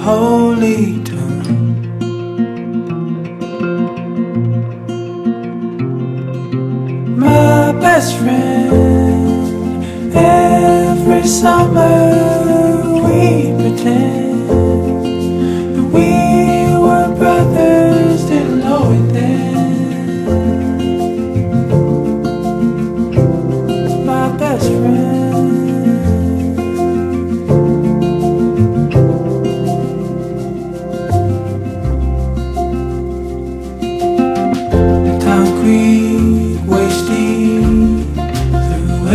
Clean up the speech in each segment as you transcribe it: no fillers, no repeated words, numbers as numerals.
holy tune. My best friend, every summer we pretend that we were brothers, didn't know it then. My best friend.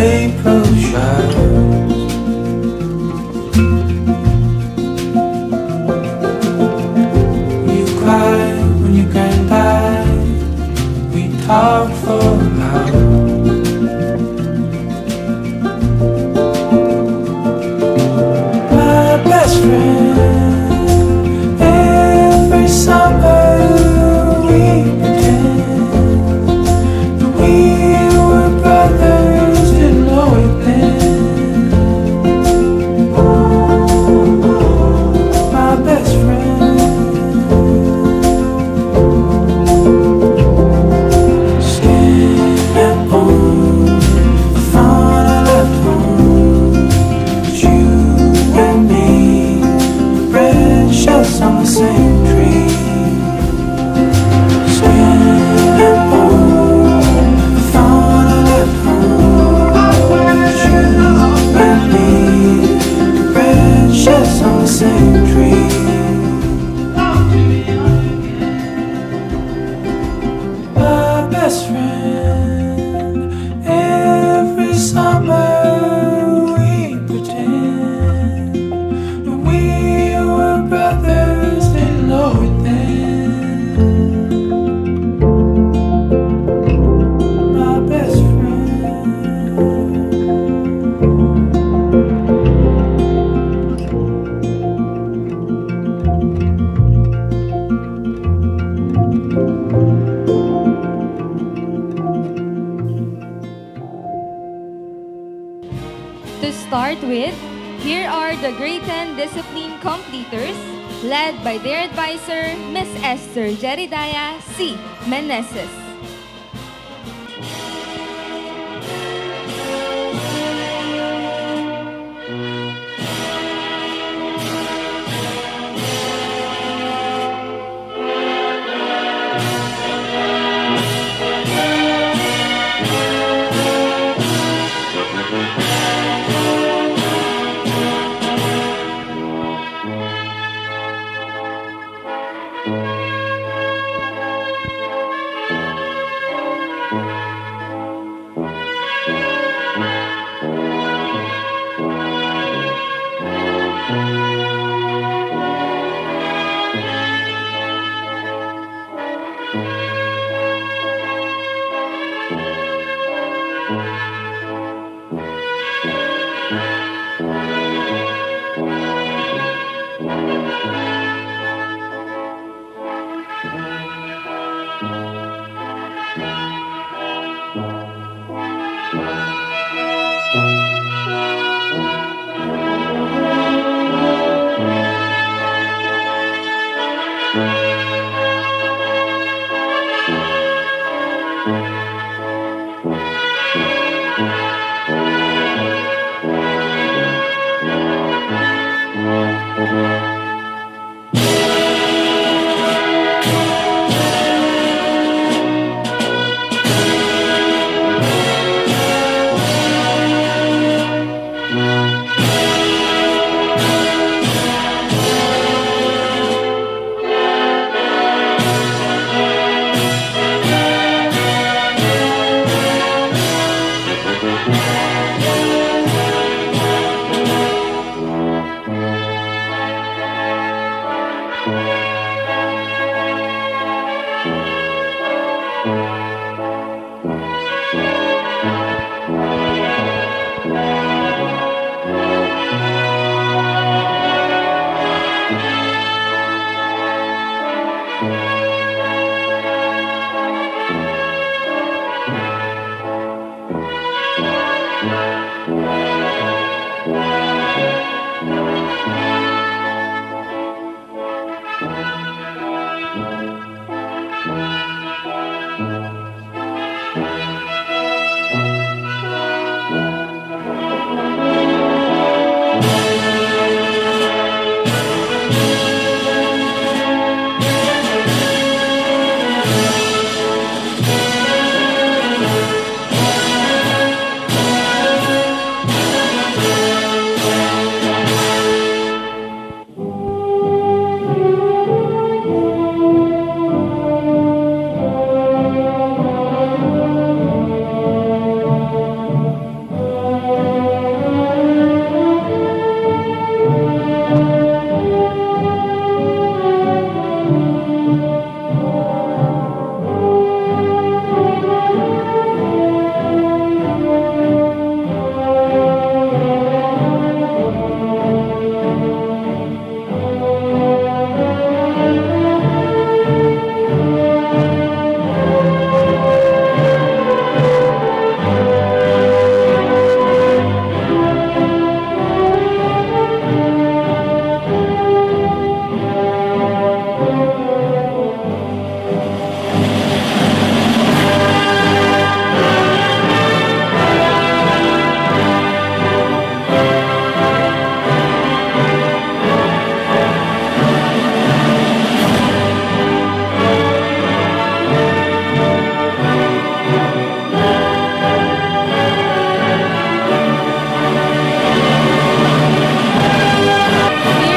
April showers, you cried when your grandpa died. We talked for hours. My best friend, every summer we pretend that we were brothers. My best friend, skin and bone, the fun I left home. But you and me, the red shells on the same tree. Skin and bone, the fun I left home. But you and me, the red shells on the same tree. My best friend, every summer we pretend that we were brothers, didn't know it then. My best friend. To start with, here are the grade 10 discipline completers, led by their advisor, Miss Esther Jeridiah C. Meneses. Here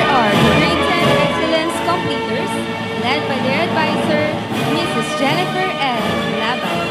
are the grade 10 excellence completers, led by their advisor, Mrs. Jennifer L. Laban.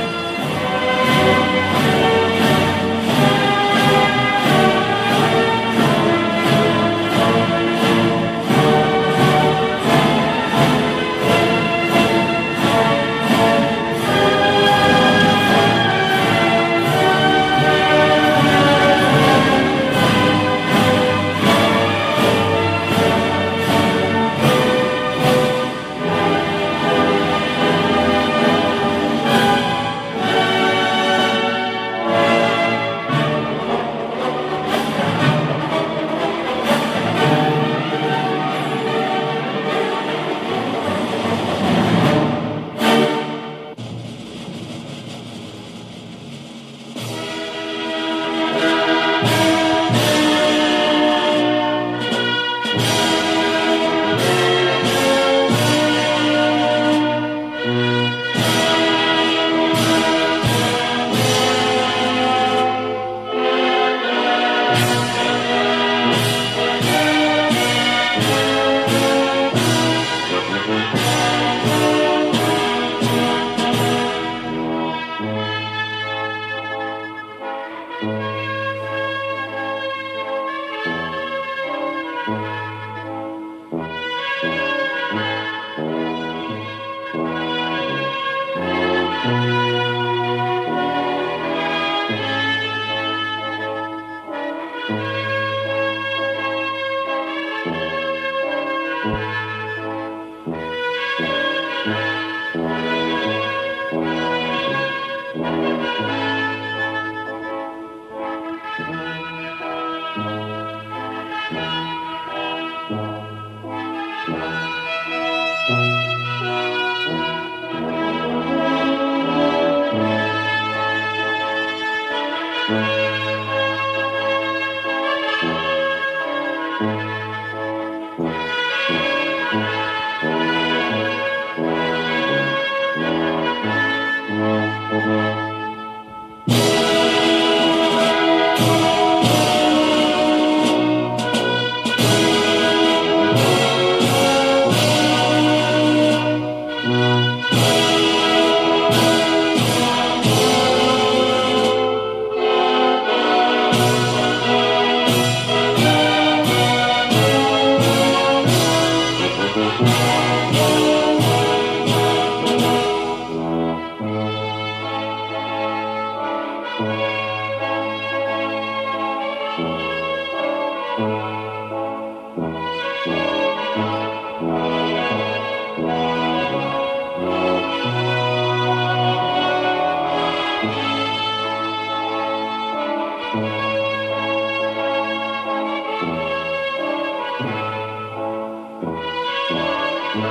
Here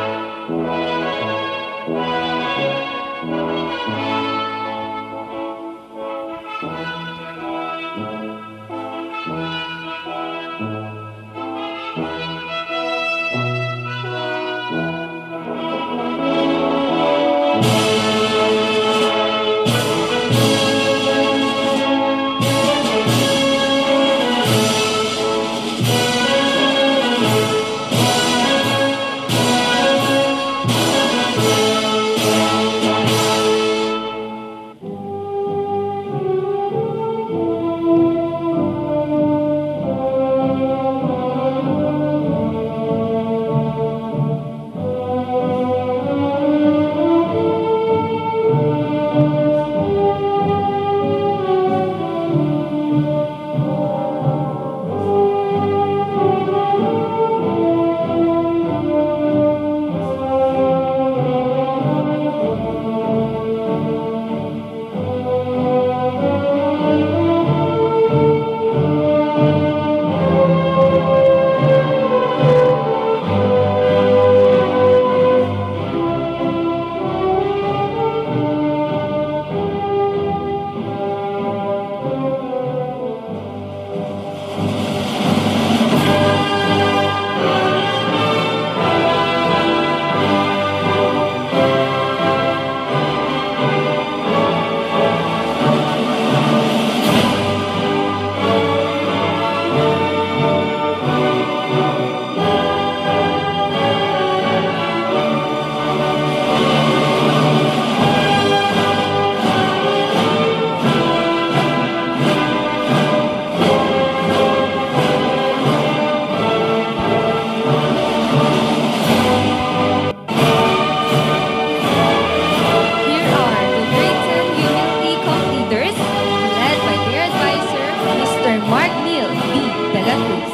are the grade 10 Unity completers led by their advisor, Mr. Mark Neal B. De La Cruz.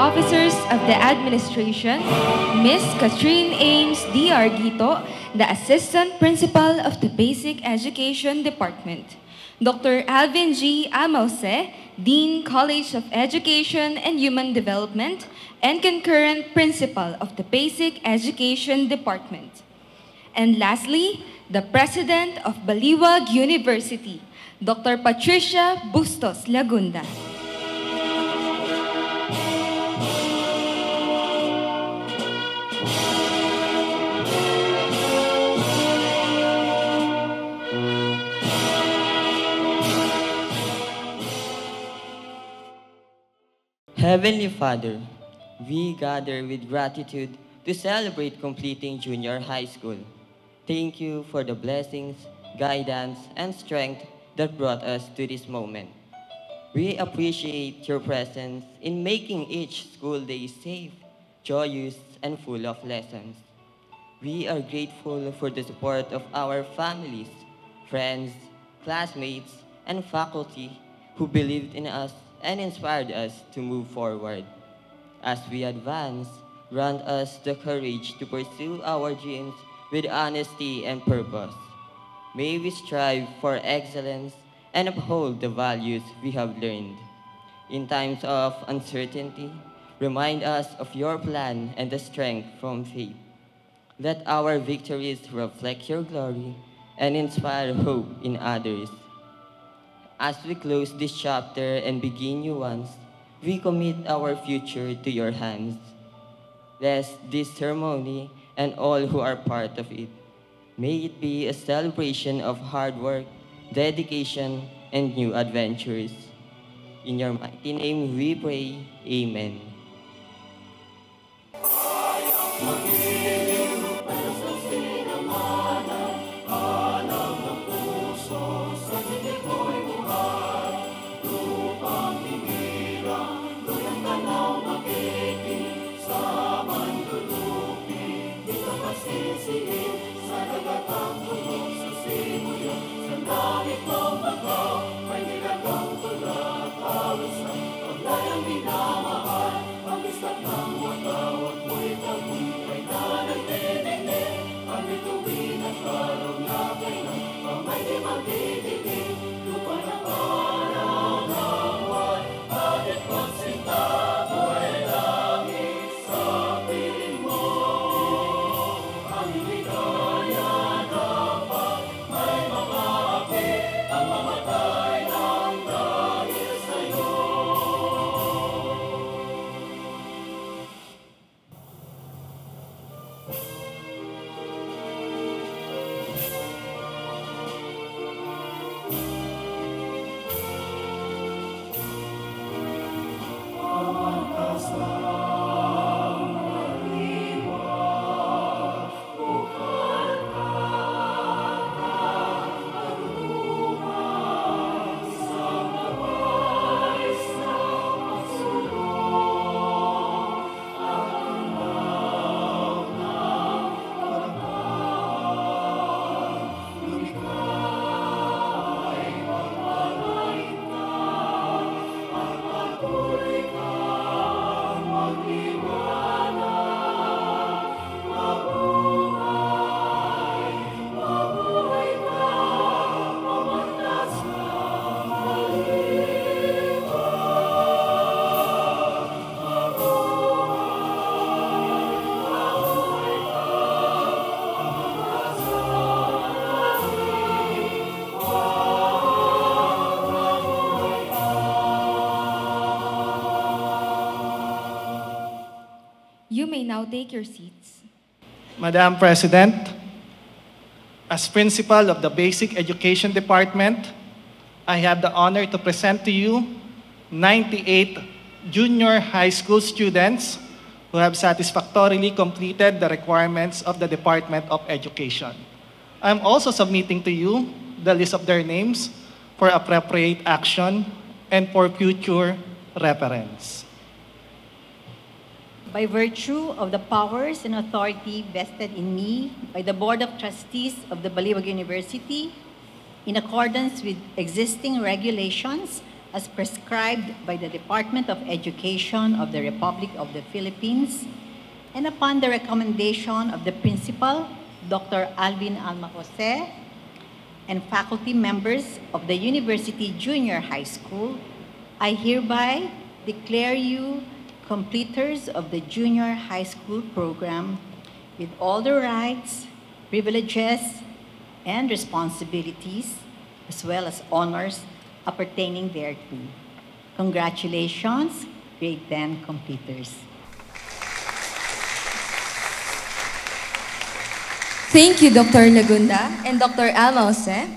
officers of the administration, Ms. Catherine Ames D. Arguito, the Assistant Principal of the Basic Education Department, Dr. Alvin G. Amause, Dean, College of Education and Human Development, and concurrent Principal of the Basic Education Department. And lastly, the President of Baliwag University, Dr. Patricia Bustos Lagunda. Heavenly Father, we gather with gratitude to celebrate completing junior high school. Thank you for the blessings, guidance, and strength that brought us to this moment. We appreciate your presence in making each school day safe, joyous, and full of lessons. We are grateful for the support of our families, friends, classmates, and faculty who believed in us and inspired us to move forward. As we advance, grant us the courage to pursue our dreams with honesty and purpose. May we strive for excellence and uphold the values we have learned. In times of uncertainty, remind us of your plan and the strength from faith. Let our victories reflect your glory and inspire hope in others. As we close this chapter and begin new ones, we commit our future to your hands. Bless this ceremony and all who are part of it. May it be a celebration of hard work, dedication, and new adventures. In your mighty name we pray, Amen. You may now take your seats. Madam President, as Principal of the Basic Education Department, I have the honor to present to you 98 junior high school students who have satisfactorily completed the requirements of the Department of Education. I'm also submitting to you the list of their names for appropriate action and for future reference. By virtue of the powers and authority vested in me by the Board of Trustees of the Baliwag University, in accordance with existing regulations as prescribed by the Department of Education of the Republic of the Philippines, and upon the recommendation of the principal, Dr. Alvin Alma Jose, and faculty members of the University Junior High School, I hereby declare you completers of the junior high school program with all the rights, privileges, and responsibilities, as well as honors appertaining thereto. Congratulations, grade 10 completers. Thank you, Dr. Lagunda and Dr. Alma Jose.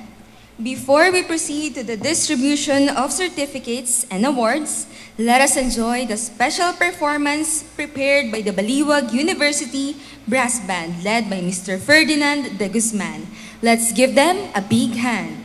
Before we proceed to the distribution of certificates and awards, let us enjoy the special performance prepared by the Baliwag University Brass Band led by Mr. Ferdinand de Guzman. Let's give them a big hand.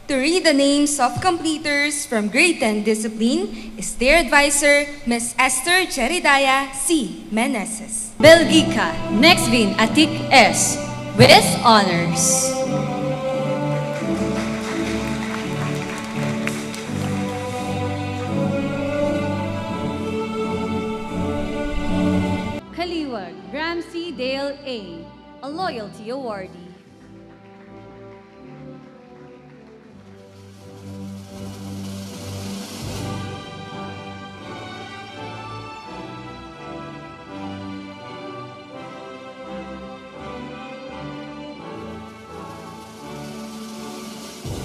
To read the names of completers from grade 10 discipline is their advisor, Ms. Esther Jeridaya C. Meneses. Belgica Nexvin Atik S. with honors. Kaliwag Ramsey Dale A loyalty awardee.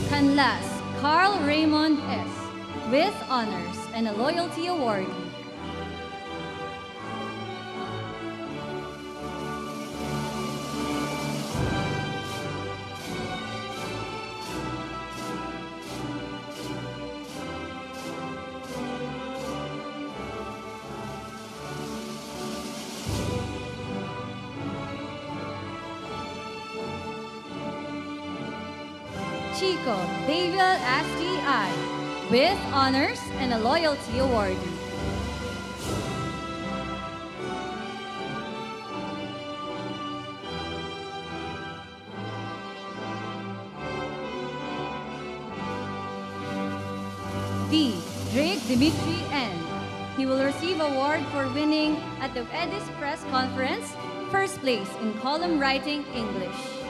Canlas Carl Raymond S. with honors and a loyalty awardee. Chico David STI with honors and a loyalty awardee. D. Drake Dimitri N. He will receive award for winning at the Edis Press Conference, first place in column writing English.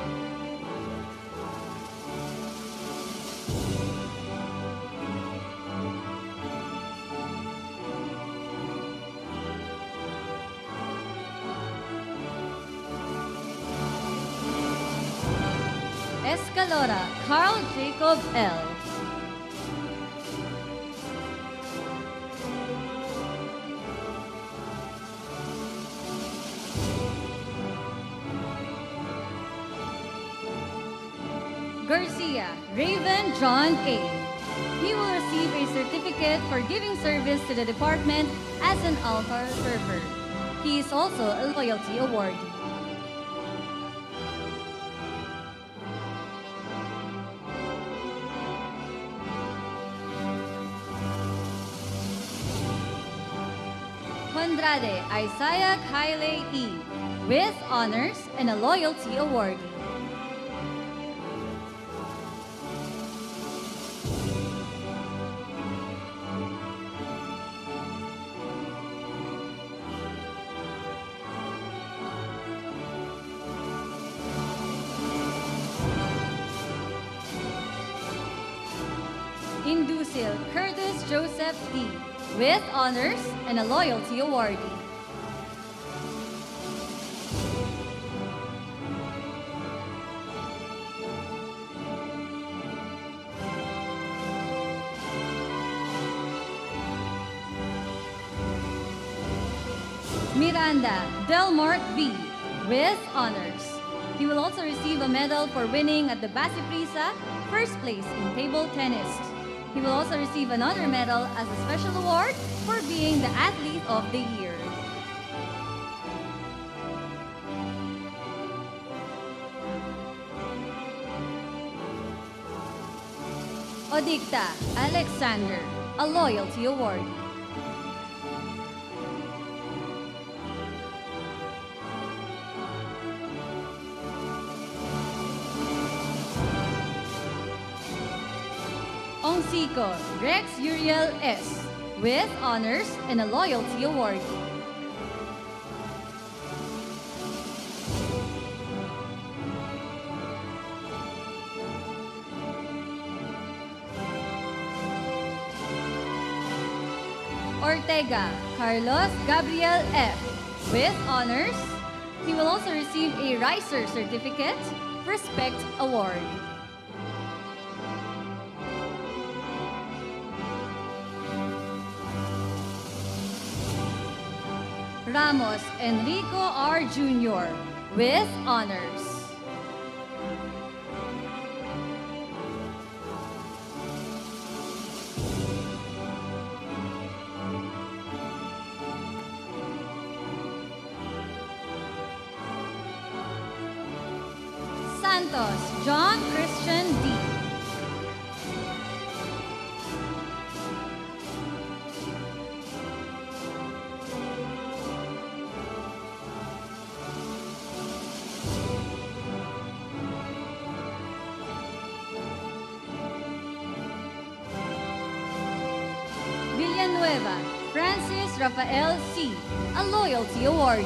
Escalora Carl Jacob L. Garcia Raven John A. He will receive a certificate for giving service to the department as an Alpha server. He is also a loyalty awardee. Andrade Isaiah Kyle E. with honors and a loyalty awardee. Indusil Curtis Joseph D. with honors and a loyalty awardee. Miranda Delmort B. with honors. He will also receive a medal for winning at the Basi Prisa, first place in table tennis. He will also receive another medal as a special award for being the Athlete of the Year. Odicta Alexander, a loyalty awardee. Ongsico Rex Uriel S. with honors and a loyalty awardee. Ortega Carlos Gabriel F. with honors. He will also receive a Riser Certificate Respect Award. Ramos Enrico R. Jr. with honors. Santos John Christian D. Rafael C., a Loyalty Award.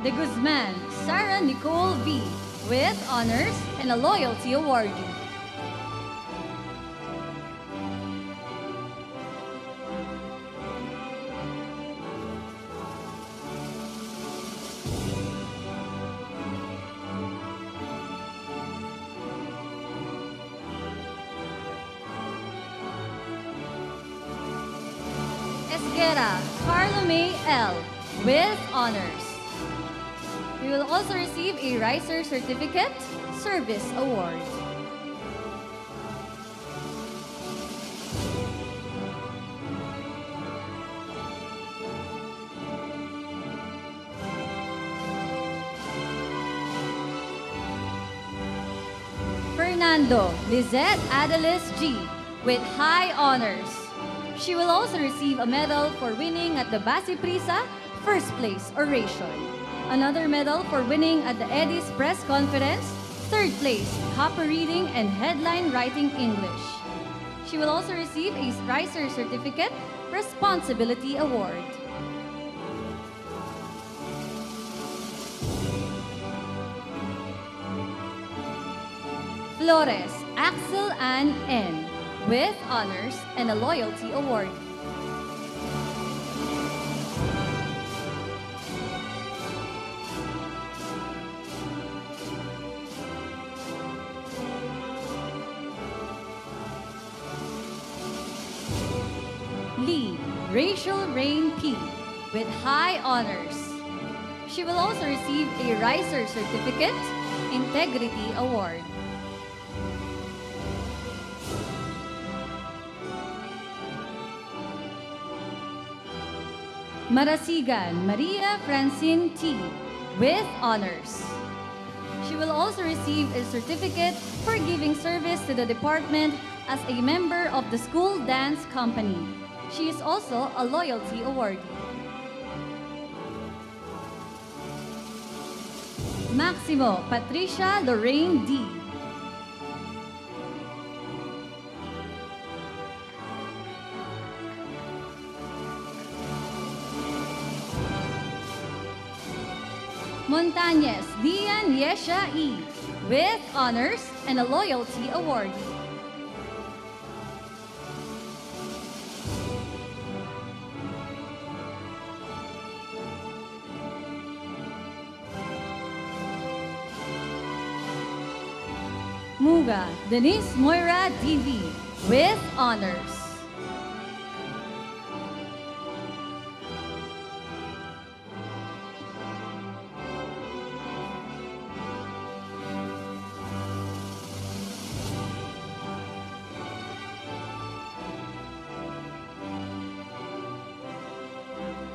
De Guzman Sarah Nicole V. with honors and a Loyalty Award. Esguera Carlomay L. with honors. You will also receive a Riser Certificate Service Award. Fernando Lizette Adelis G. with high honors. She will also receive a medal for winning at the Basi Prisa First Place Oration. Another medal for winning at the Edis Press Conference, third place, copy reading and headline writing English. She will also receive a Riser Certificate Responsibility Award. Flores Axel Ann N. with honors and a Loyalty Award. Lee Rachel Rain P. with high honors. She will also receive a Riser Certificate Integrity Award. Marasigan Maria Francine T. with honors. She will also receive a certificate for giving service to the department as a member of the school dance company. She is also a Loyalty Awardee. Maximo Patricia Lorraine D. Montañez Dian Yesha E. with honors and a Loyalty Awardee. Muga Denise Moira DV with honors.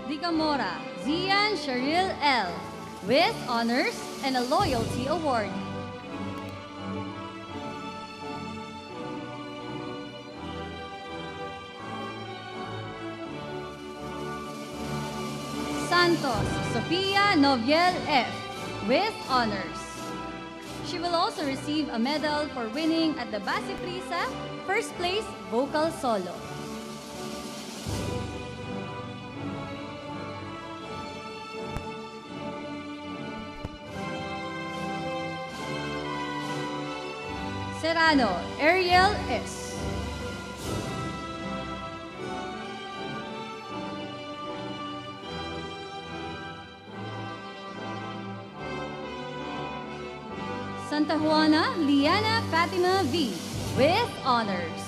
Dicamora Zian Sharil L. with honors and a Loyalty Award. Santos Sofia Noviel F. with honors. She will also receive a medal for winning at the Basi Prisa First Place Vocal Solo. Serrano Ariel S. Santa Juana Liana Fatima V. with honors.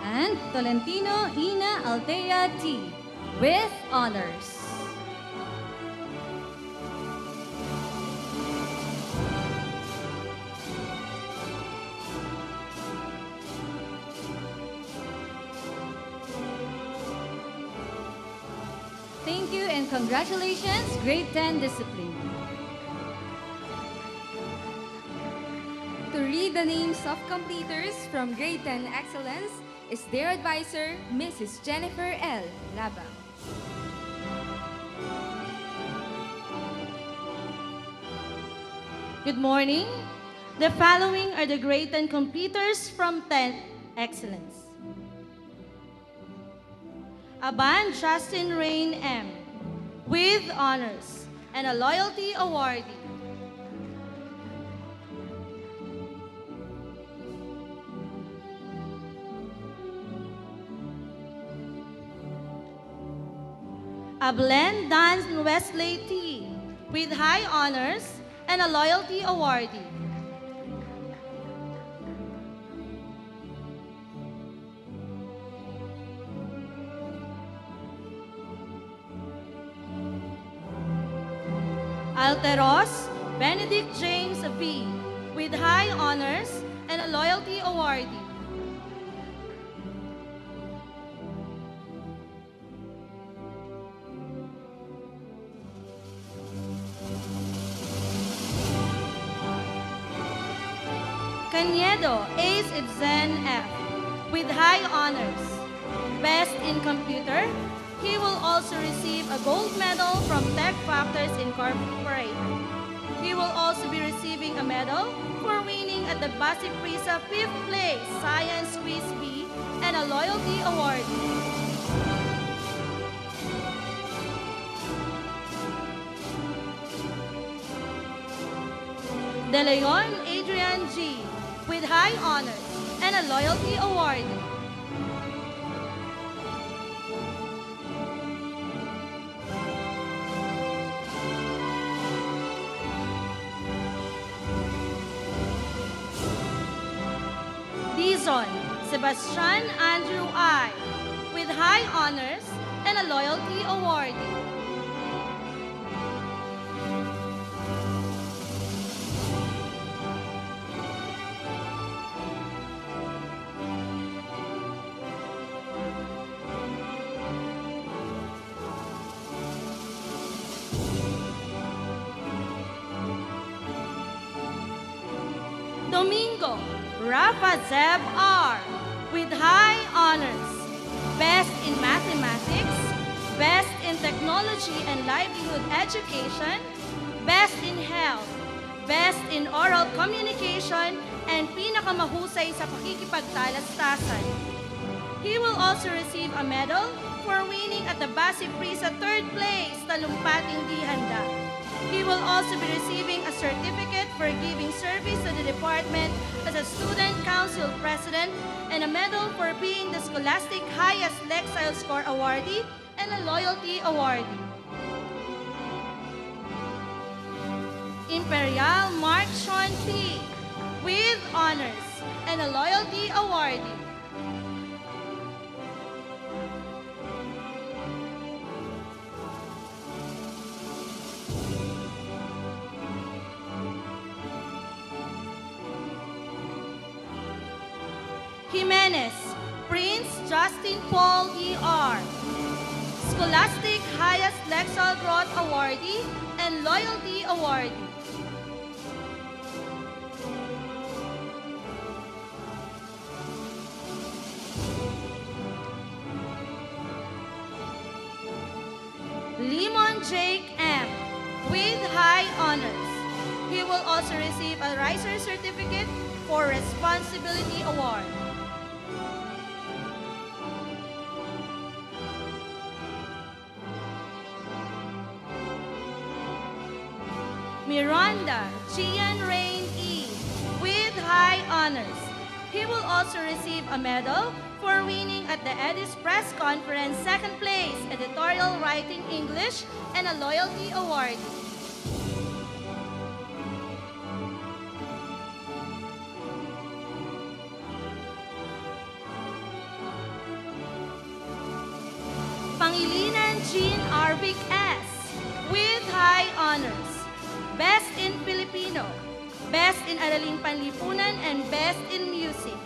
And Tolentino Ina Altea T. with honors. Thank you and congratulations, Grade 10 Discipline. to read the names of completers from Grade 10 Excellence is their advisor, Mrs. Jennifer L. Labang. Good morning. The following are the Grade 10 completers from 10 Excellence. Aban Justin Rain M. with honors and a loyalty awardee. Ablen Dan Wesley T. with high honors and a loyalty awardee. Alteros Benedict James V. with high honors and a loyalty awardee. Caniedo Ace Ibsen F. with high honors. Best in computer, he will also receive a gold medal from Tech Factors Incorporated. He will also be receiving a medal for winning at the Basi Prisa 5th Place Science Quiz B and a loyalty award. De Leon Adrian G. with high honors and a loyalty award. Dizon Sebastian Andrew I. with high honors and a loyalty award. Domingo Rafa Zeb R. with high honors. Best in mathematics, best in technology and livelihood education, best in health, best in oral communication, and pinakamahusay sa pakikipagtalastasan. He will also receive a medal for winning at the Basi Prisa 3rd Place Talumpating Di Handa. He will also be receiving a certificate for giving service to the department as a student council president and a medal for being the scholastic highest Lexile score awardee and a loyalty awardee. Imperial Mark Sean P. with honors and a loyalty awardee. Jimenez, Prince Justin Paul E.R., Scholastic Highest Lexile Growth Awardee and Loyalty Awardee. Limon Jake M. with high honors. He will also receive a Riser Certificate for Responsibility Award. Miranda Gian Rain E. with high honors. He will also receive a medal for winning at the Edis Press Conference 2nd Place Editorial Writing English and a Loyalty Award. Pangilinan Jean Arvic S. with high honors. Best in Filipino, Best in Araling Panlipunan, and Best in Music.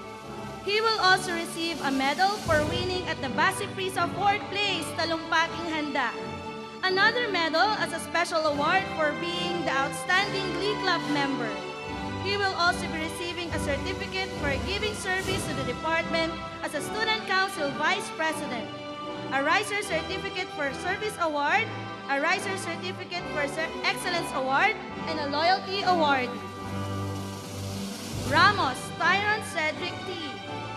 He will also receive a medal for winning at the Basi Prisa 4th Place Talumpating Handa. Another medal as a special award for being the outstanding Glee Club member. He will also be receiving a certificate for giving service to the department as a Student Council Vice President, a Riser Certificate for Service Award, a Riser Certificate for Excellence Award, and a Loyalty Award. Ramos Tyron Cedric T.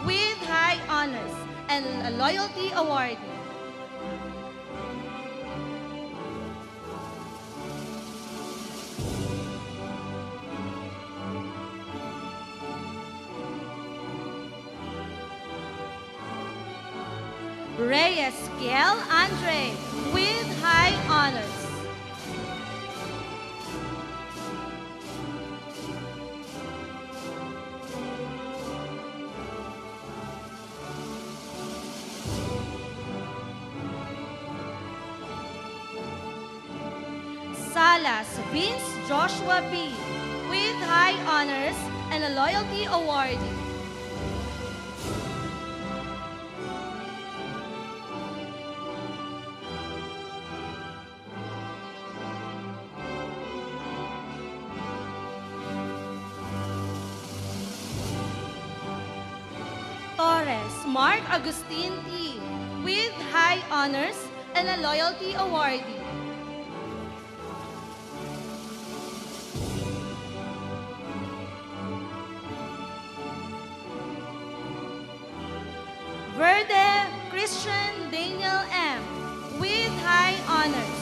with High Honors and a Loyalty Award. Reyes Kiel Andre with High Honors. Salas Vince Joshua B. with High Honors and a Loyalty Award. Torres Mark Agustin T. with High Honors and a Loyalty Award. Verde Christian Daniel M. with High Honors,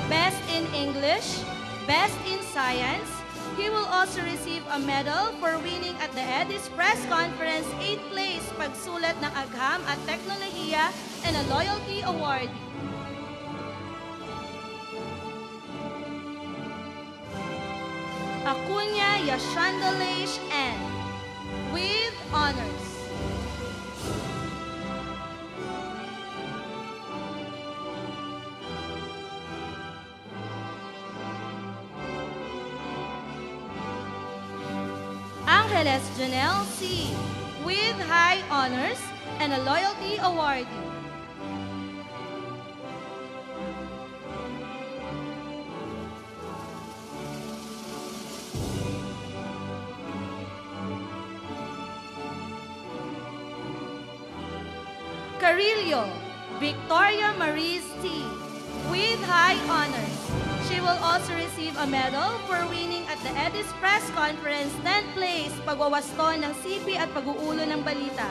Best in English, Best in Science. He will also receive a medal for winning at the EDIS Press Conference 8th place pagsulat ng agham at teknolohiya and a Loyalty Award. Acuña Yashandalesh N. with Honors. Angeles Janelle C. with High Honors and a Loyalty Award. Carillo Victoria Marie T. with High Honors. She will also receive a medal for winning at the EDIS Press Conference 10th place pagwawasto ng CP at pag-uulo ng balita.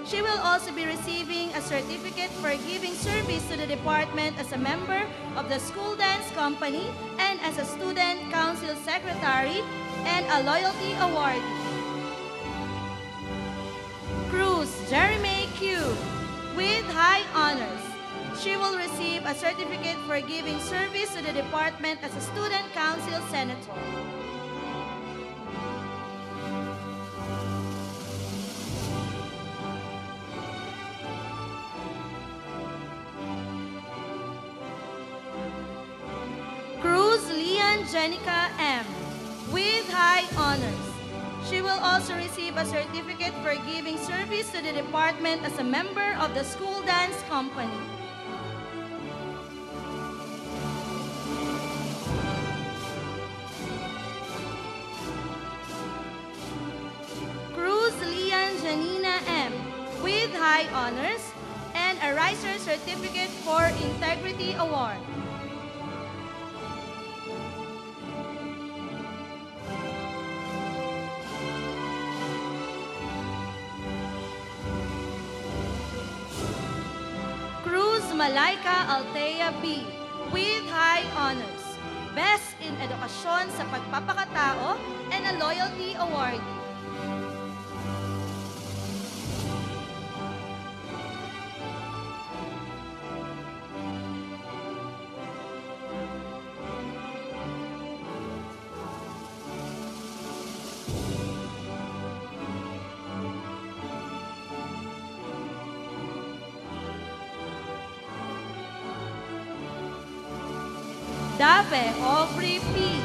She will also be receiving a certificate for giving service to the department as a member of the school dance company and as a student council secretary and a Loyalty Award. Cruz Jeremy Q. with High Honors. She will receive a certificate for giving service to the department as a student council senator. Cruz Lian Jenica M. with High Honors. She will also receive a certificate for giving service to the department as a member of the school dance company. Cruz Lian Janina M. with High Honors and a Riser Certificate for Integrity Award. Cruz Malaika Altea B. with High Honors, Best in Edukasyon sa Pagpapakatao and a Loyalty Award. Dave Aubrey P.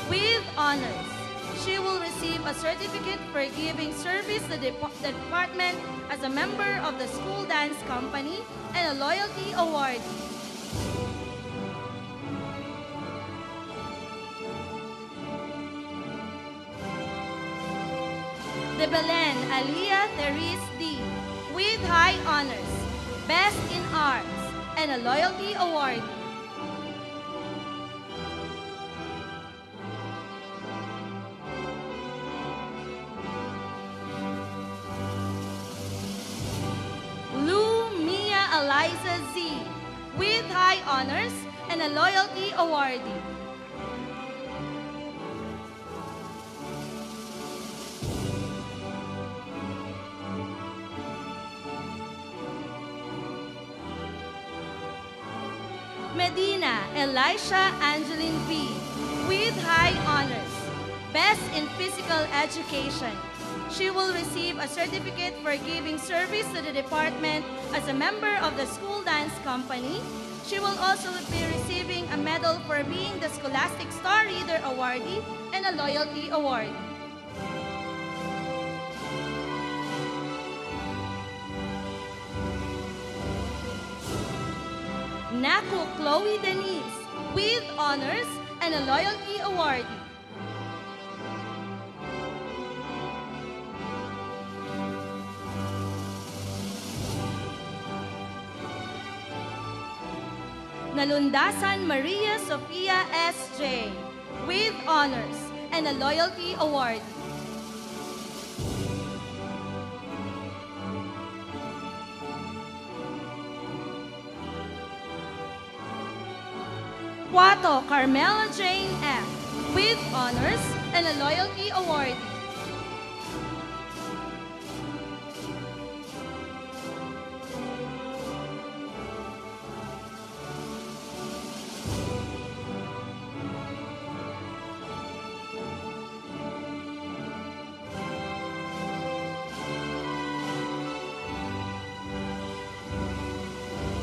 with Honors. She will receive a certificate for giving service to the department as a member of the school dance company and a Loyalty Award. De Belen Aliyah Therese D. with high honors, Best in Arts, and a Loyalty Award. Lou Mia Eliza Z. with high honors and a Loyalty Awardee. Medina Elisha Angeline V. with high honors, Best in Physical Education. She will receive a certificate for giving service to the department as a member of the school dance company. She will also be receiving a medal for being the Scholastic Star Reader Awardee and a Loyalty Award. Naku Chloe Denise with honors and a Loyalty Awardee. Nalundasan Maria Sofia S.J. with honors and a Loyalty Award. Cuato Carmela Jane F. with honors and a Loyalty Award.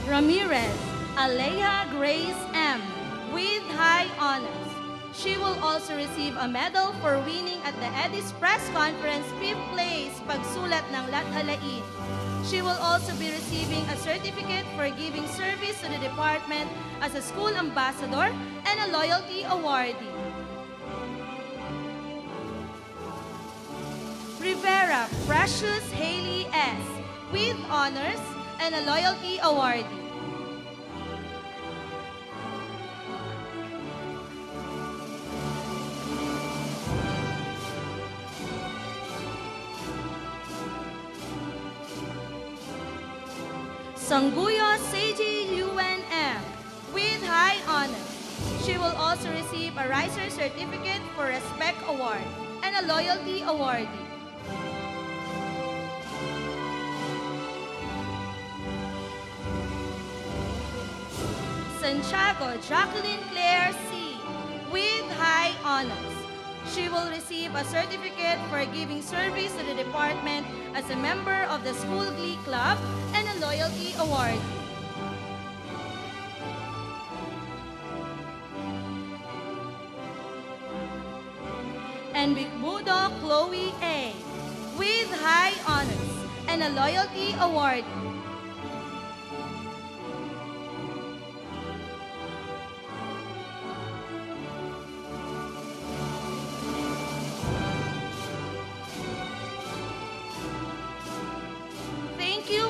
Ramirez Alea Grace M. with high honors. She will also receive a medal for winning at the Edis Press Conference 5th place pagsulat ng Lathalain. She will also be receiving a certificate for giving service to the department as a school ambassador and a Loyalty Awardee. Rivera Precious Haley S. with honors and a Loyalty Awardee. Sanguyo Seiji UNM with high honors. She will also receive a Riser Certificate for Respect Award and a Loyalty Awardee. Santiago Jacqueline Claire C. with high honors. She will receive a certificate for giving service to the department as a member of the School Glee Club and a Loyalty Award. And Bigbudo Chloe A. with high honors and a Loyalty Award.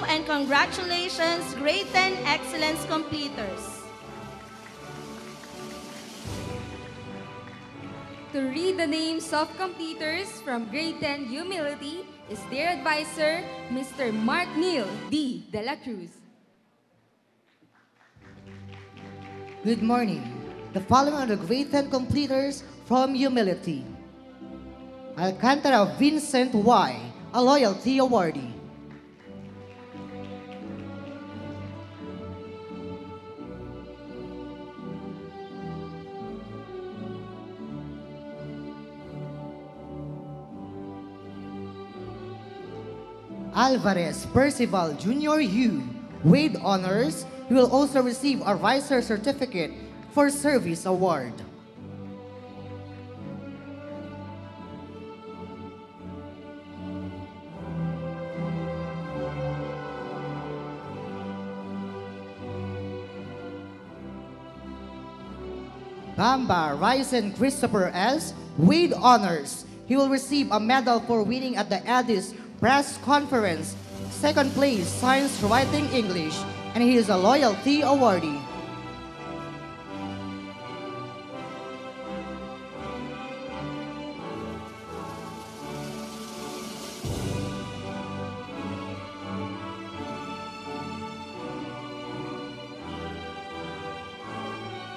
And congratulations, Grade 10 Excellence Completers. To read the names of completers from Grade 10 Humility is their advisor, Mr. Mark Neil D. De La Cruz. Good morning. The following are the Grade 10 completers from Humility. Alcantara Vincent Y., a Loyalty Awardee. Alvarez Percival Jr. U. with honors. He will also receive a Riser Certificate for Service Award. Bamba Ryzen Christopher S. with honors. he will receive a medal for winning at the EDIS Press Conference. Second place, Science Writing English, and he is a loyalty awardee.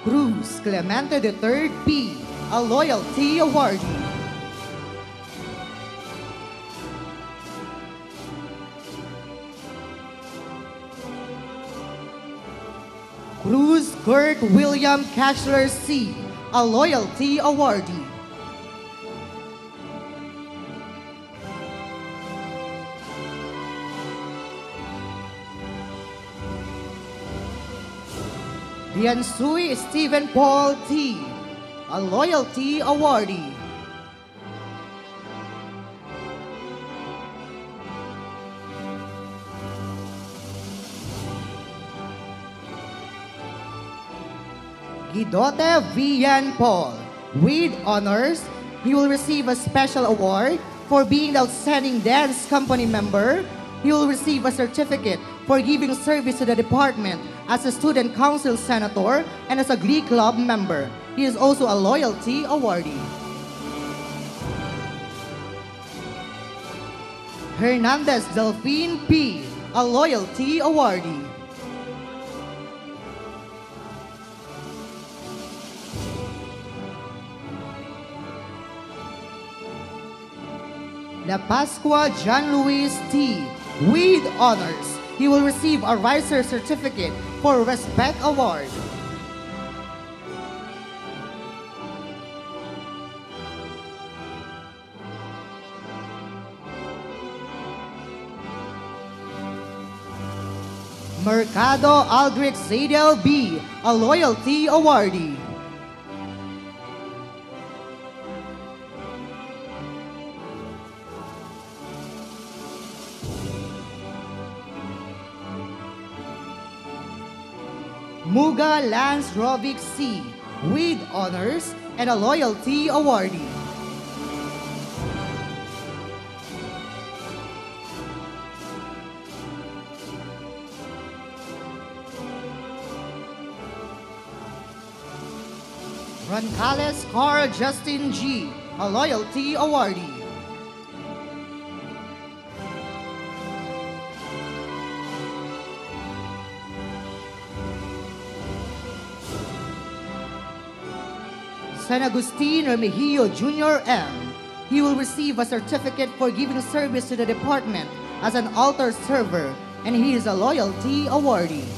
Cruz Clemente III P, a loyalty awardee. Cruz Kurt William Cashler C, a loyalty awardee. Diansui Stephen Paul T, a loyalty awardee. Guidote V.N. Paul, with honors, he will receive a special award for being the outstanding dance company member. He will receive a certificate for giving service to the department as a student council senator and as a Glee Club member. He is also a loyalty awardee. Hernandez Delphine P, a loyalty awardee. La Pascua John Luis T, with honors. He will receive a Riser Certificate for Respect Award. Mercado Aldrich Zadel B, a loyalty awardee. Muga Lance Rovic C, with honors and a loyalty awardee. Roncales Carl Justin G, a loyalty awardee. San Agustin Remigio Jr. M. He will receive a certificate for giving service to the department as an altar server, and he is a loyalty awardee.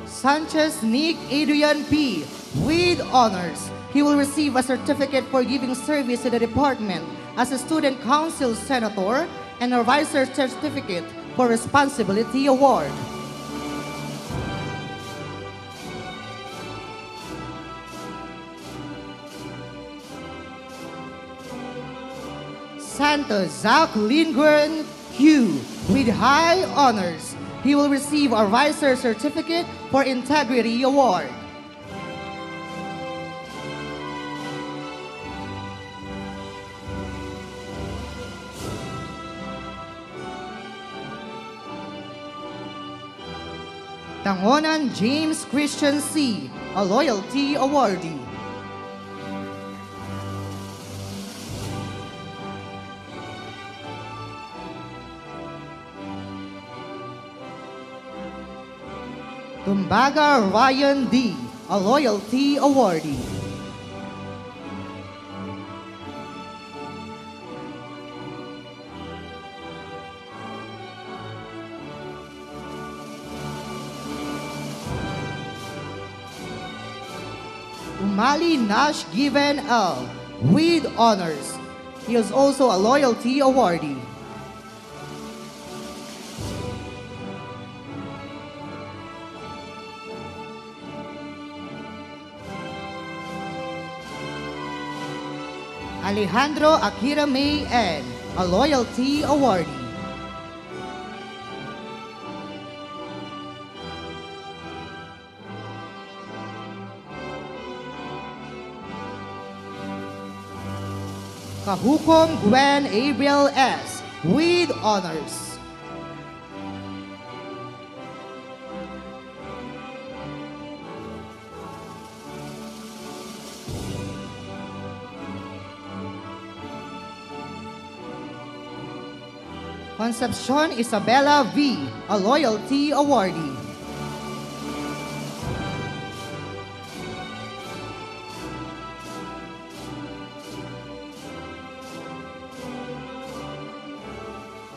Sanchez Nick Adrian P, with honors. He will receive a certificate for giving service to the department as a student council senator and a Riser Certificate for Responsibility Award. Santos Zach Lindgren Q, with high honors. He will receive a Riser Certificate for Integrity Award. Tangonan James Christian C, a loyalty awardee. Tumbaga Ryan D, a loyalty awardee. Umali Nash Given L, with honors. He is also a loyalty awardee. Alejandro Akira May N, a loyalty awardee. Kahukom Gwen Abriel S. with honors. Concepcion Isabella V., a loyalty awardee.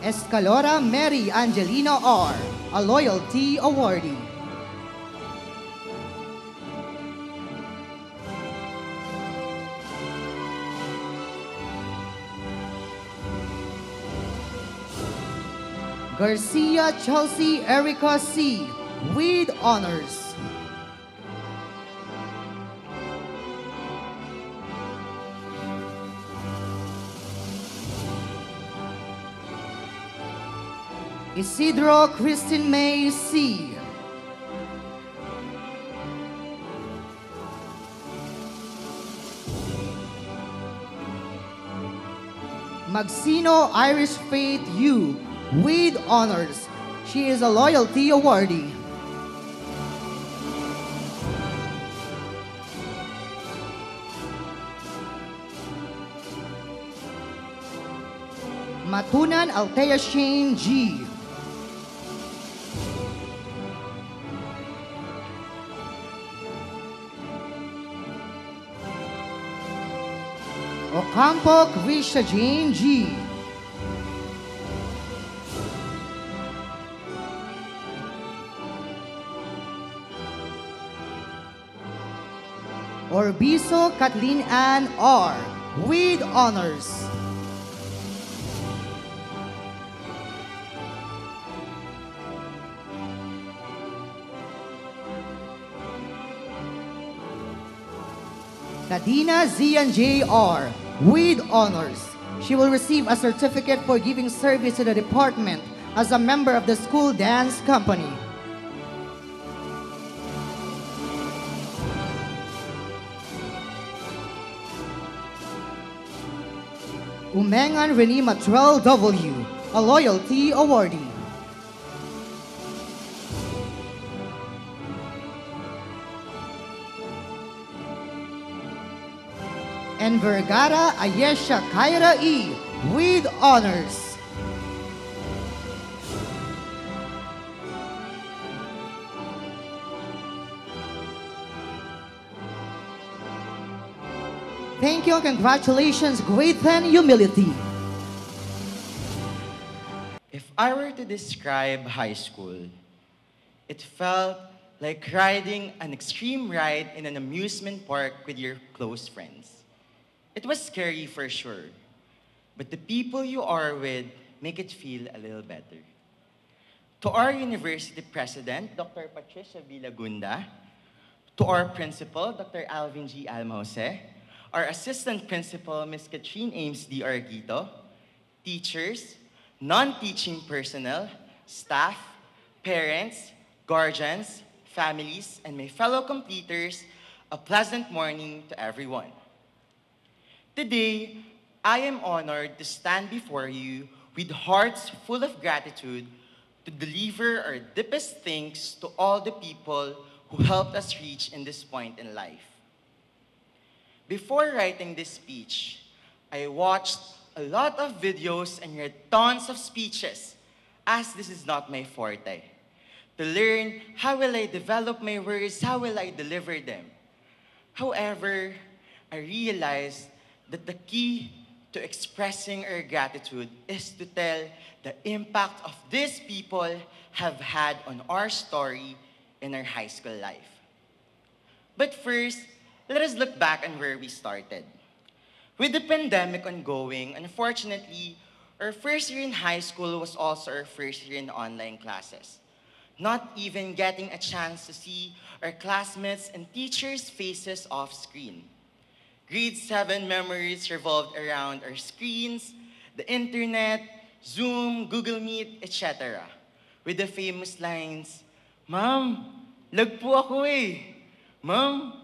Escalora Mary Angelina R., a loyalty awardee. Garcia Chelsea Erica C. with honors. Isidro Christine May C. Magsino Irish Faith U. with honors. She is a loyalty awardee. Matunan Althea Shane G. Ocampo Krisha Jane G. Orbiso Kathleen Ann R. with honors. Kadina Zian J. R. with honors. She will receive a certificate for giving service to the department as a member of the school dance company. Umengan Rene Matrell W., a loyalty awardee. And Vergara Ayesha Kaira E. with honors. Thank you and congratulations, great and humility. If I were to describe high school, it felt like riding an extreme ride in an amusement park with your close friends. It was scary for sure, but the people you are with make it feel a little better. To our university president, Dr. Patricia V. Lagunda, to our principal, Dr. Alvin G. Almause, our assistant principal, Ms. Katrine Ames D. Arguito, teachers, non-teaching personnel, staff, parents, guardians, families, and my fellow completers, a pleasant morning to everyone. Today, I am honored to stand before you with hearts full of gratitude to deliver our deepest thanks to all the people who helped us reach in this point in life. Before writing this speech, I watched a lot of videos and read tons of speeches, as this is not my forte, to learn how will I develop my words, how will I deliver them. However, I realized that the key to expressing our gratitude is to tell the impact of these people have had on our story in our high school life. But first, let us look back on where we started. With the pandemic ongoing, unfortunately, our first year in high school was also our first year in online classes. Not even getting a chance to see our classmates and teachers' faces off screen. Grade 7 memories revolved around our screens, the internet, Zoom, Google Meet, etc. With the famous lines, "Ma'am, lag po ako eh. Ma'am,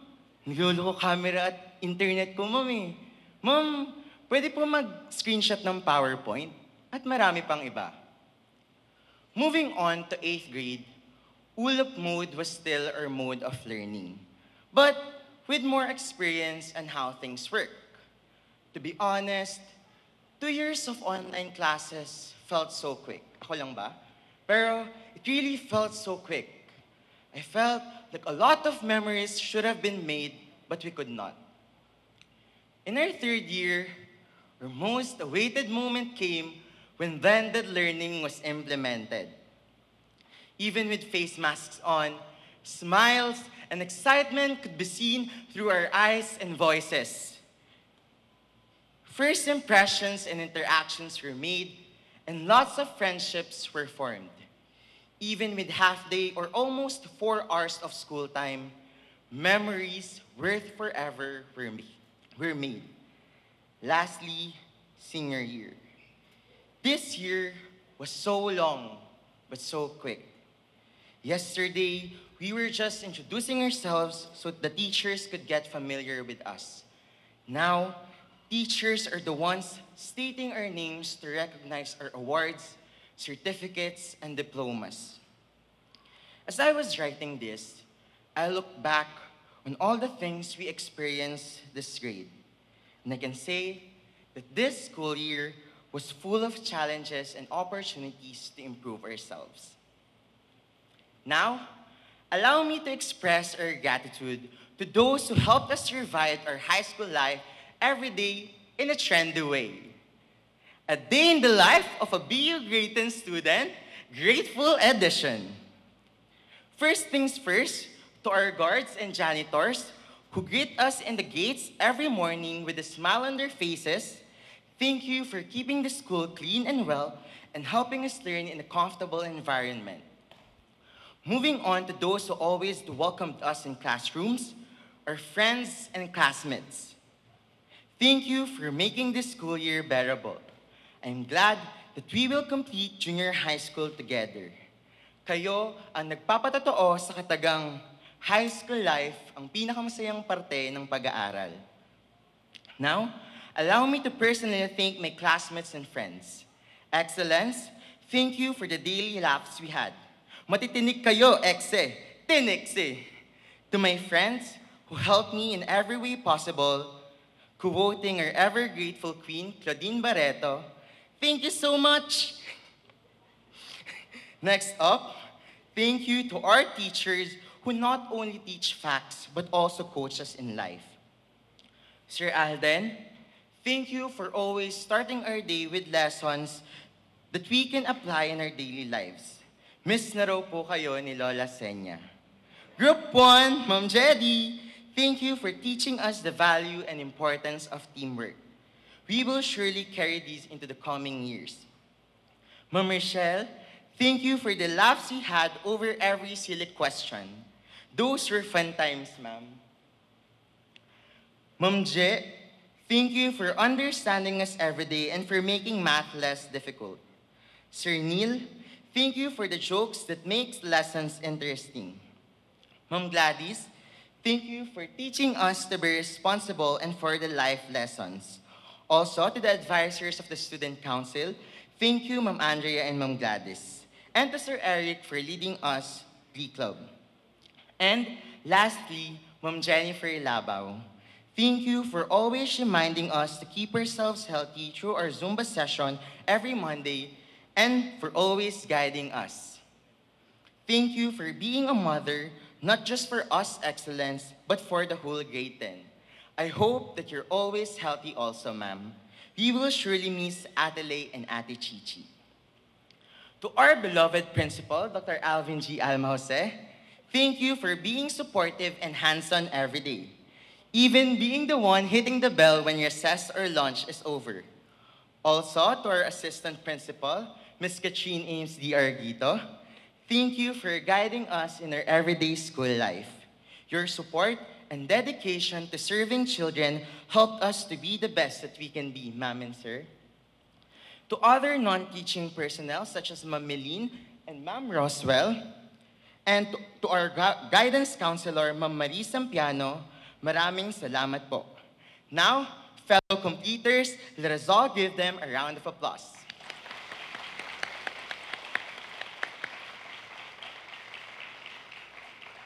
nilolo ko camera at internet ko, ma'am eh. Ma'am, pwede po mag-screenshot ng PowerPoint at marami pang iba. Moving on to 8th grade, ULUP mode was still our mode of learning, but with more experience on how things work. To be honest, 2 years of online classes felt so quick. Ako lang ba? Pero it really felt so quick. I felt like a lot of memories should have been made, but we could not. In our 3rd year, our most awaited moment came when blended learning was implemented. Even with face masks on, smiles and excitement could be seen through our eyes and voices. First impressions and interactions were made, and lots of friendships were formed. Even with half-day or almost 4 hours of school time, memories worth forever were made. Lastly, senior year. This year was so long, but so quick. Yesterday, we were just introducing ourselves so the teachers could get familiar with us. Now, teachers are the ones stating our names to recognize our awards, certificates, and diplomas. As I was writing this, I look back on all the things we experienced this grade. And I can say that this school year was full of challenges and opportunities to improve ourselves. Now, allow me to express our gratitude to those who helped us survive our high school life every day in a trendy way. A day in the life of a BU Grade 10 student, Grateful Edition. First things first, to our guards and janitors who greet us in the gates every morning with a smile on their faces, thank you for keeping the school clean and well and helping us learn in a comfortable environment. Moving on to those who always welcomed us in classrooms, our friends and classmates. Thank you for making this school year bearable. I'm glad that we will complete junior high school together. Kayo ang nagpapatotoo sa katagang high school life ang pinakamasayang parte ng pag-aaral. Now, allow me to personally thank my classmates and friends. Excellence, thank you for the daily laughs we had. Matitinig kayo, ekse. Tiniksi. To my friends who helped me in every way possible, quoting our ever-grateful queen, Claudine Barreto, thank you so much. Next up, thank you to our teachers who not only teach facts, but also coach us in life. Sir Alden, thank you for always starting our day with lessons that we can apply in our daily lives. Miss na raw po kayo ni Lola Senya. Group 1, Ma'am Jedi, thank you for teaching us the value and importance of teamwork. We will surely carry these into the coming years. Ma'am Michelle, thank you for the laughs we had over every silly question. Those were fun times, ma'am. Ma'am Je, thank you for understanding us every day and for making math less difficult. Sir Neil, thank you for the jokes that makes lessons interesting. Ma'am Gladys, thank you for teaching us to be responsible and for the life lessons. Also, to the advisors of the Student Council, thank you, Ma'am Andrea and Ma'am Gladys. And to Sir Eric for leading us Glee Club. And lastly, Ma'am Jennifer Labao, thank you for always reminding us to keep ourselves healthy through our Zumba session every Monday and for always guiding us. Thank you for being a mother, not just for us, Excellence, but for the whole grade 10. I hope that you're always healthy also, ma'am. We will surely miss Adelaide and Ate Chichi. To our beloved principal, Dr. Alvin G. Alma-Jose, thank you for being supportive and hands-on every day. Even being the one hitting the bell when recess or lunch is over. Also, to our assistant principal, Ms. Katrine Ames D. Arguito, thank you for guiding us in our everyday school life. Your support and dedication to serving children helped us to be the best that we can be, ma'am and sir. To other non-teaching personnel such as Ma'am Meline and Ma'am Roswell, and to our guidance counselor, Ma'am Marie Sampiano, maraming salamat po. Now, Fellow completers, let us all give them a round of applause.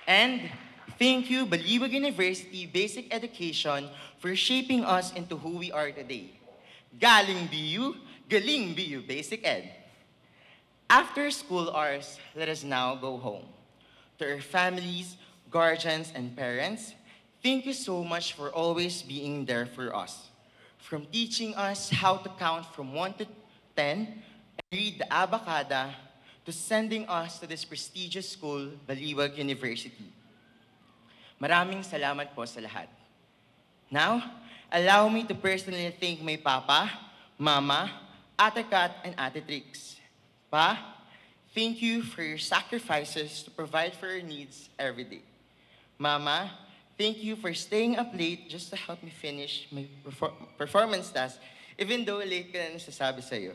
And thank you, Baliwag University Basic Education, for shaping us into who we are today. Galing BU, galing BU Basic Ed. After school hours, let us now go home. To our families, guardians, and parents, thank you so much for always being there for us. From teaching us how to count from 1 to 10 and read the Abacada, to sending us to this prestigious school, Baliwag University. Maraming salamat po sa lahat. Now, allow me to personally thank my Papa, Mama, Ate Kat, and Ate Trix. Pa, thank you for your sacrifices to provide for our needs every day. Mama, thank you for staying up late just to help me finish my performance task, even though late ka na nasasabi sa'yo.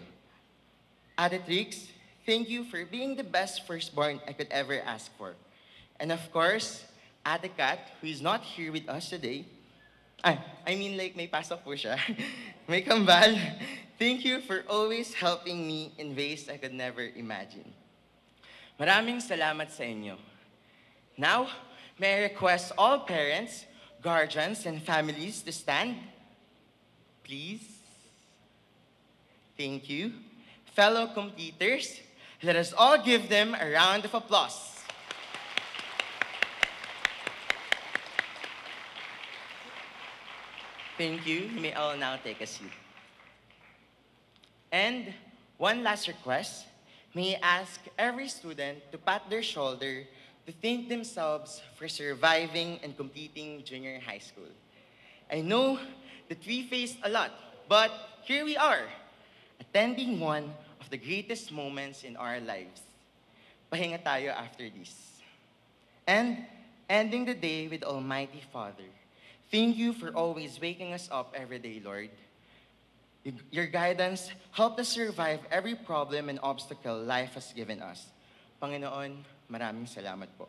Ate Trix, thank you for being the best firstborn I could ever ask for. And of course, Ate Kat, who is not here with us today, may pasok po siya. May kambal. Thank you for always helping me in ways I could never imagine. Maraming salamat sa inyo. Now, may I request all parents, guardians, and families to stand? Please. Thank you. Fellow completers, let us all give them a round of applause. Thank you. You may all now take a seat. And one last request, may I ask every student to pat their shoulder to thank themselves for surviving and completing junior high school. I know that we faced a lot, but here we are, attending one of the greatest moments in our lives. Pahinga tayo after this. And ending the day with Almighty Father. Thank you for always waking us up every day, Lord. Your guidance helped us survive every problem and obstacle life has given us. Panginoon, maraming salamat po.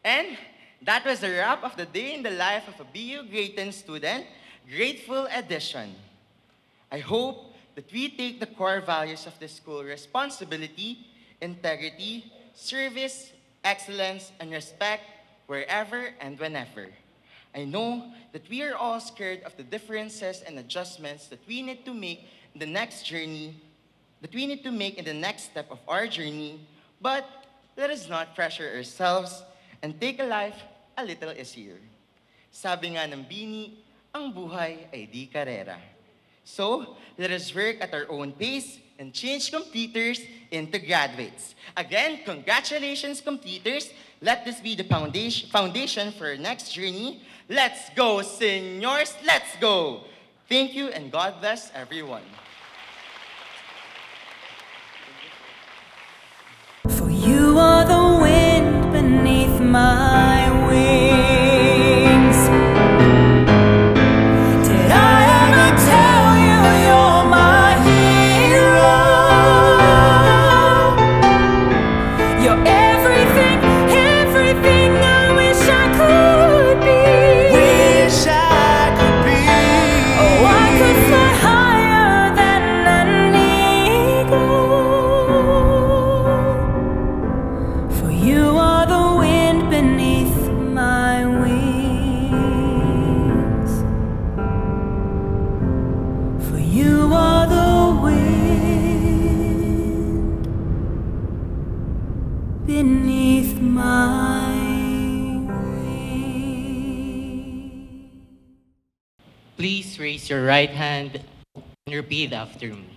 And that was the wrap of the day in the life of a BU Grade 10 student, Grateful Edition. I hope that we take the core values of the school: responsibility, integrity, service, excellence, and respect wherever and whenever. I know that we are all scared of the differences and adjustments that we need to make in the next journey, in the next step of our journey, but let us not pressure ourselves and take a life a little easier. Sabi nga ng Bini, ang buhay ay di karera. So, let us work at our own pace and change completers into graduates. Again, congratulations, completers. Let this be the foundation for our next journey. Let's go, seniors, let's go. Thank you and God bless everyone. For you are the wind beneath my wings. Did I ever tell you you're my hero? You're everything, everything I wish I could be. Wish I could be. Oh, I could fly higher than an eagle. For you are the wind beneath my wings. For you are the wind beneath my wings. Please raise your right hand and repeat after me.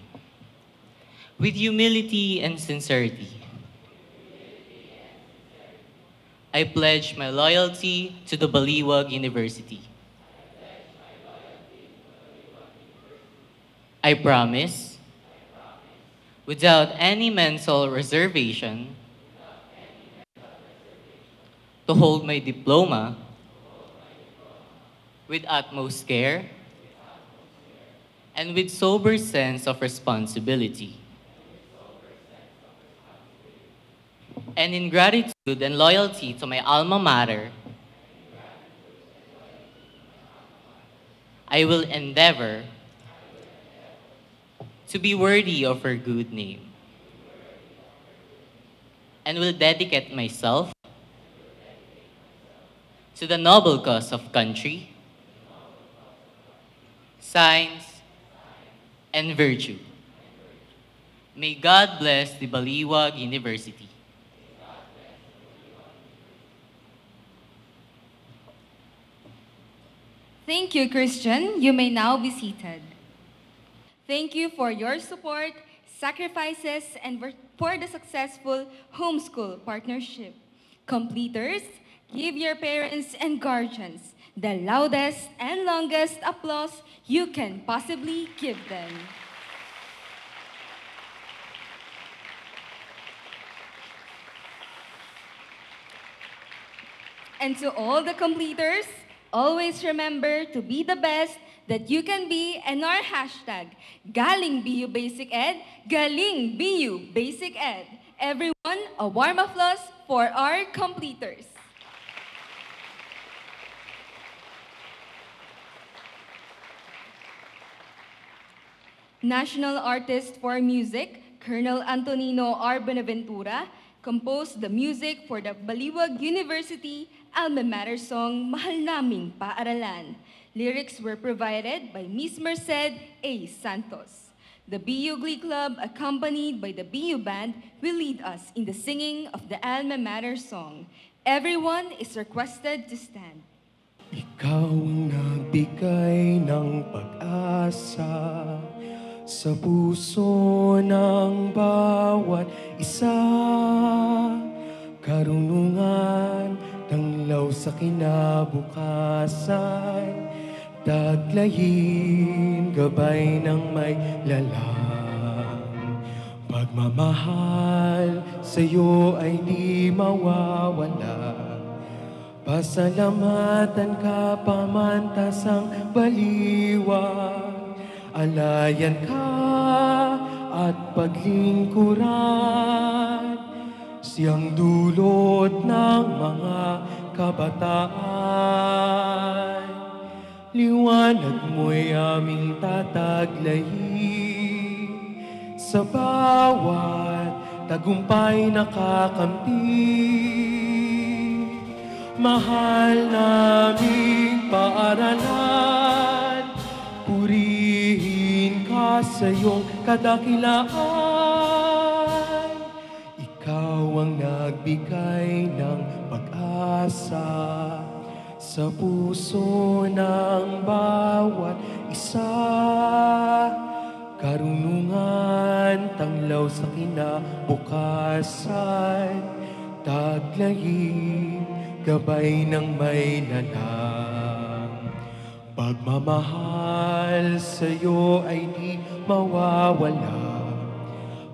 With humility and sincerity, I pledge my loyalty to the Baliwag University. I promise, without any mental reservation, to hold my diploma with utmost care and with sober sense of responsibility. And in gratitude and loyalty to my alma mater, I will endeavor to be worthy of her good name, and will dedicate myself to the noble cause of country, science, and virtue. May God bless the Baliwag University. Thank you, Christian. You may now be seated. Thank you for your support, sacrifices, and for the successful homeschool partnership. Completers, give your parents and guardians the loudest and longest applause you can possibly give them. And to all the completers, always remember to be the best that you can be, and our hashtag, Galing BU Basic Ed, Galing BU Basic Ed. Everyone, a warm applause for our completers. National Artist for Music, Colonel Antonino R. Benaventura, composed the music for the Baliwag University alma mater song, Mahal Naming Paaralan. Lyrics were provided by Miss Merced A. Santos. The BU Glee Club, accompanied by the BU Band, will lead us in the singing of the alma mater song. Everyone is requested to stand. Ikaw ang nagbigay ng pag-asa sa puso ng bawat isa. Karunungan, tanglaw sa kinabukasan, taglayin, gabay ng may lalang. Pagmamahal sa'yo ay di mawawala. Pasalamatan ka, pamantasang baliwag. Alayan ka at paglingkuran, siyang dulot ng mga kabataan. Liwanag mo'y aming tataglayin, sa bawat tagumpay nakakampi. Mahal naming paaralan, purihin ka sa iyong kadakilaan. Ikaw ang nagbigay ng pag-asa sa puso ng bawat isa. Karunungan, tanglaw sa kinabukasan, taglayin, gabay ng may lalang. Pagmamahal sa'yo ay di mawawala.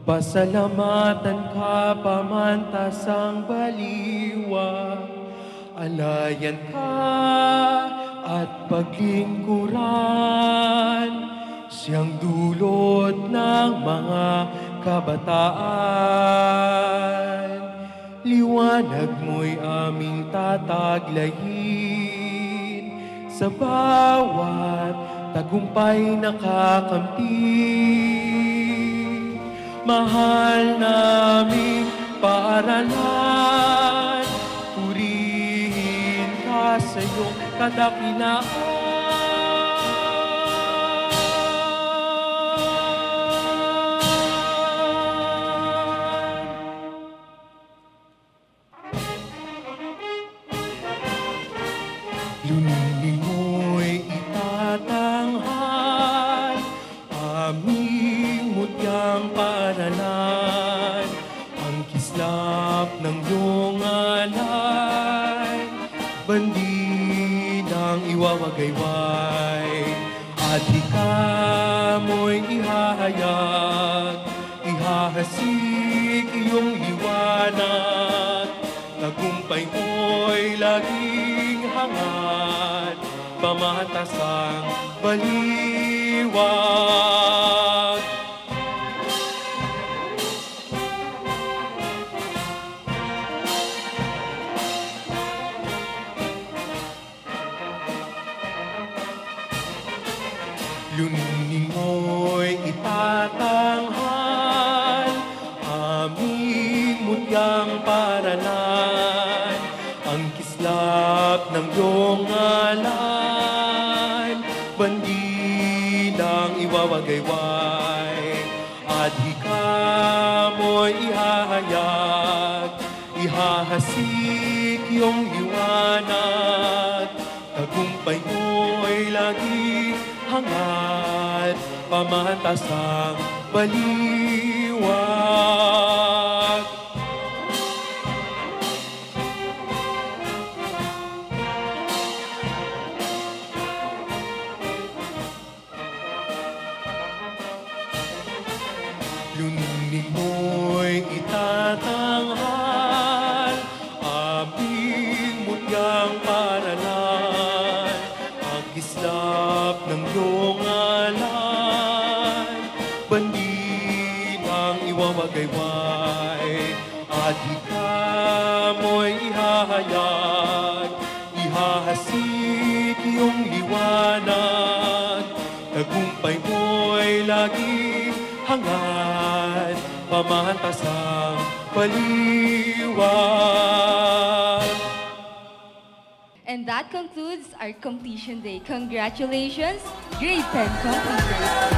Pasalamatan ka, pamantasang baliwag. Alayan ka at paglingkuran, siyang dulot ng mga kabataan. Liwanag mo'y aming tataglayin, sa bawat tagumpay nakakampi. Mahal naming paaralan, purihin ka sa iyong kadakilaan. Lunin mo'y itatanghal, aming mutyang paaralan, ang kislap ng iyong alay, bandinang iwawagayway, at ika mo'y ihahayag, ihahasik iyong liwanag, tagumpay mo'y laging hangad, pamatasang baliwag. Luning mo'y itatanghal, aming mutyang paralan, ang kislap ng iyong ngalan, bandinang iwawagayway, at hika mo'y ihahayag, ihahasik iyong liwanag, tagumpay mo'y lagi hangad, pamatasang baliwag. Luning mo'y itatanghal, aming mutyang paralan, ang kislap ng iyong ngalan, bandinang iwawagayway, at hika mo'y ihahayag, ihahasik iyong liwanag, tagumpay mo'y lagi hangad, pamatasang baliwag. And that concludes our completion day. Congratulations, grade 10 completers.